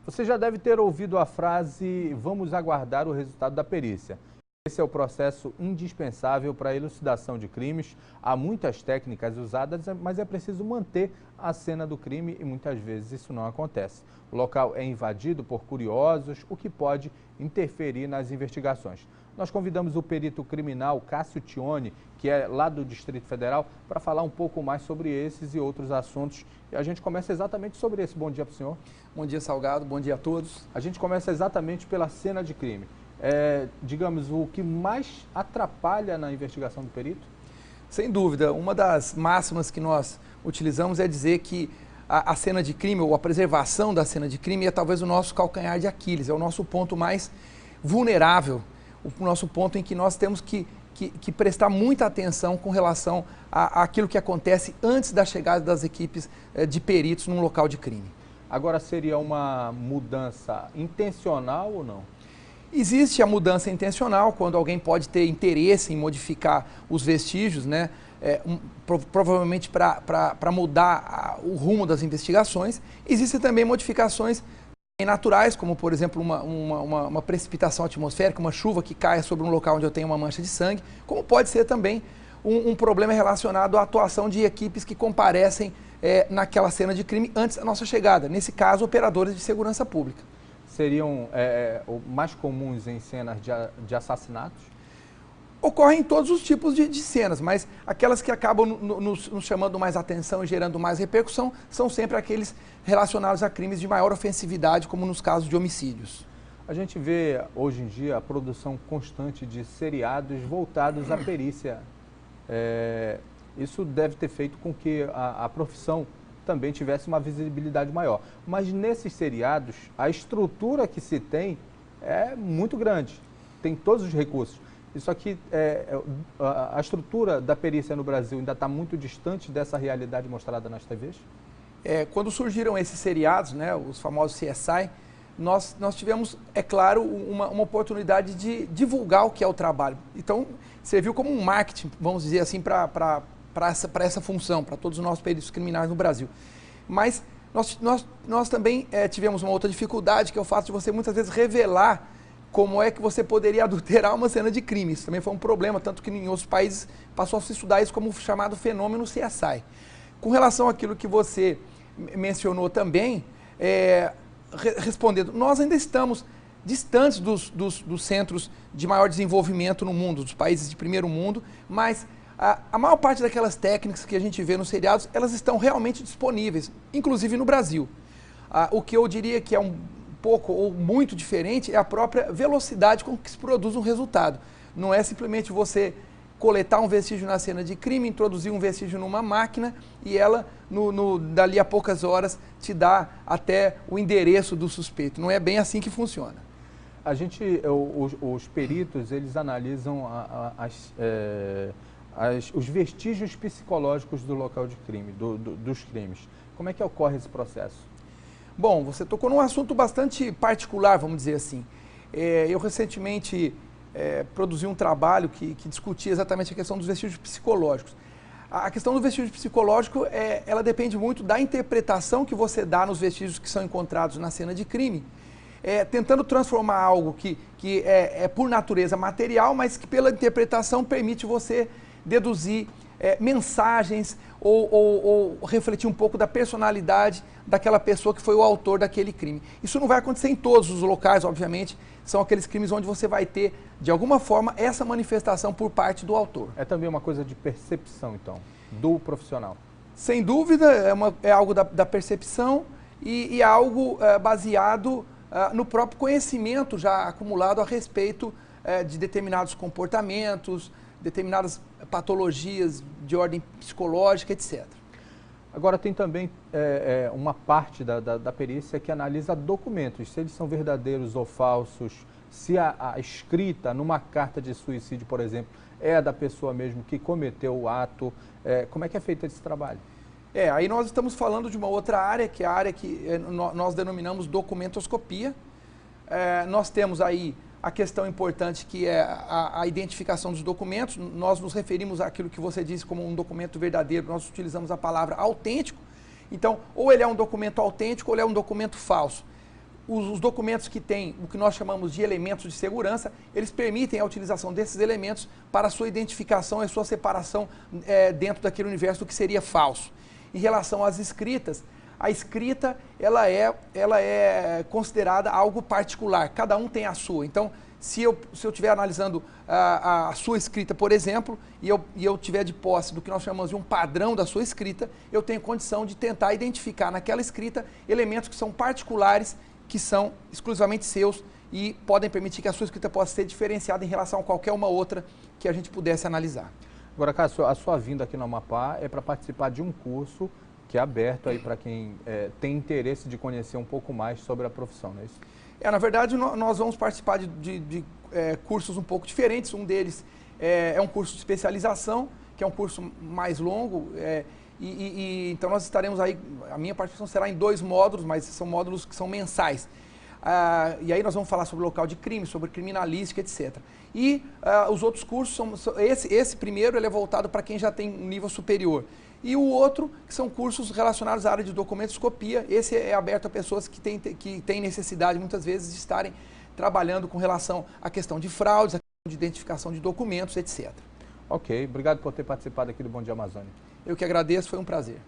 Você já deve ter ouvido a frase "vamos aguardar o resultado da perícia". Esse é o processo indispensável para a elucidação de crimes. Há muitas técnicas usadas, mas é preciso manter a cena do crime e muitas vezes isso não acontece. O local é invadido por curiosos, o que pode interferir nas investigações. Nós convidamos o perito criminal Cássio Tione, que é lá do Distrito Federal, para falar um pouco mais sobre esses e outros assuntos. E a gente começa exatamente sobre esse. Bom dia para o senhor. Bom dia, Salgado. Bom dia a todos. A gente começa exatamente pela cena de crime. Digamos, o que mais atrapalha na investigação do perito? Sem dúvida, uma das máximas que nós utilizamos é dizer que a cena de crime, ou a preservação da cena de crime, é talvez o nosso calcanhar de Aquiles, é o nosso ponto mais vulnerável, o nosso ponto em que nós temos que prestar muita atenção com relação àquilo que acontece antes da chegada das equipes de peritos num local de crime. Agora, seria uma mudança intencional ou não? Existe a mudança intencional, quando alguém pode ter interesse em modificar os vestígios, né? Provavelmente para mudar o rumo das investigações. Existem também modificações naturais, como por exemplo uma precipitação atmosférica, uma chuva que caia sobre um local onde eu tenho uma mancha de sangue, como pode ser também um problema relacionado à atuação de equipes que comparecem naquela cena de crime antes da nossa chegada, nesse caso operadores de segurança pública. Seriam mais comuns em cenas de assassinatos? Ocorrem todos os tipos de cenas, mas aquelas que acabam nos chamando mais atenção e gerando mais repercussão são sempre aqueles relacionados a crimes de maior ofensividade, como nos casos de homicídios. A gente vê hoje em dia a produção constante de seriados voltados à perícia. Isso deve ter feito com que a profissão também tivesse uma visibilidade maior. Mas nesses seriados, a estrutura que se tem é muito grande, tem todos os recursos. Isso aqui, a estrutura da perícia no Brasil ainda está muito distante dessa realidade mostrada nas TVs? Quando surgiram esses seriados, né, os famosos CSI, nós tivemos, é claro, uma oportunidade de divulgar o que é o trabalho. Então, serviu como um marketing, vamos dizer assim, para essa função, para todos os nossos peritos criminais no Brasil. Mas nós também tivemos uma outra dificuldade, que é o fato de você muitas vezes revelar como é que você poderia adulterar uma cena de crime. Isso também foi um problema, tanto que em outros países passou a se estudar isso como o chamado fenômeno CSI. Com relação àquilo que você mencionou também, respondendo, nós ainda estamos distantes dos centros de maior desenvolvimento no mundo, dos países de primeiro mundo, mas a maior parte daquelas técnicas que a gente vê nos seriados, elas estão realmente disponíveis, inclusive no Brasil. O que eu diria que é um pouco ou muito diferente é a própria velocidade com que se produz um resultado. Não é simplesmente você coletar um vestígio na cena de crime, introduzir um vestígio numa máquina e ela, dali a poucas horas, te dá até o endereço do suspeito. Não é bem assim que funciona. Os peritos, eles analisam os vestígios psicológicos do local de crime, dos crimes. Como é que ocorre esse processo? Bom, você tocou num assunto bastante particular, vamos dizer assim. Eu recentemente produzi um trabalho que discutia exatamente a questão dos vestígios psicológicos. A questão do vestígio psicológico, ela depende muito da interpretação que você dá nos vestígios que são encontrados na cena de crime, tentando transformar algo que é por natureza material, mas que pela interpretação permite você deduzir mensagens ou refletir um pouco da personalidade daquela pessoa que foi o autor daquele crime. Isso não vai acontecer em todos os locais, obviamente, são aqueles crimes onde você vai ter, de alguma forma, essa manifestação por parte do autor. É também uma coisa de percepção, então, do profissional? Sem dúvida, é algo da percepção e é algo baseado no próprio conhecimento já acumulado a respeito de determinados comportamentos, determinadas patologias de ordem psicológica, etc. Agora, tem também uma parte da perícia que analisa documentos, se eles são verdadeiros ou falsos, se a escrita numa carta de suicídio, por exemplo, é a da pessoa mesmo que cometeu o ato. Como é que é feito esse trabalho? Aí nós estamos falando de uma outra área, que é a área que nós denominamos documentoscopia. Nós temos aí a questão importante que é a identificação dos documentos. Nós nos referimos àquilo que você disse como um documento verdadeiro, nós utilizamos a palavra autêntico. Então, ou ele é um documento autêntico ou ele é um documento falso. os documentos que têm o que nós chamamos de elementos de segurança, eles permitem a utilização desses elementos para a sua identificação e sua separação dentro daquele universo do que seria falso. Em relação às escritas, a escrita ela é considerada algo particular, cada um tem a sua. Então, se eu estiver analisando a sua escrita, por exemplo, e eu tiver de posse do que nós chamamos de um padrão da sua escrita, eu tenho condição de tentar identificar naquela escrita elementos que são particulares, que são exclusivamente seus e podem permitir que a sua escrita possa ser diferenciada em relação a qualquer uma outra que a gente pudesse analisar. Agora, Cássio, a sua vinda aqui no Amapá é para participar de um curso que é aberto aí para quem tem interesse de conhecer um pouco mais sobre a profissão, não é isso? Na verdade, nós vamos participar de cursos um pouco diferentes. Um deles é um curso de especialização, que é um curso mais longo, então nós estaremos aí, a minha participação será em 2 módulos, mas são módulos que são mensais. E aí nós vamos falar sobre local de crime, sobre criminalística, etc. E os outros cursos, esse primeiro ele é voltado para quem já tem um nível superior. E o outro, que são cursos relacionados à área de documentoscopia, esse é aberto a pessoas que têm necessidade, muitas vezes, de estarem trabalhando com relação à questão de fraudes, à questão de identificação de documentos, etc. Ok, obrigado por ter participado aqui do Bom Dia Amazônia. Eu que agradeço, foi um prazer.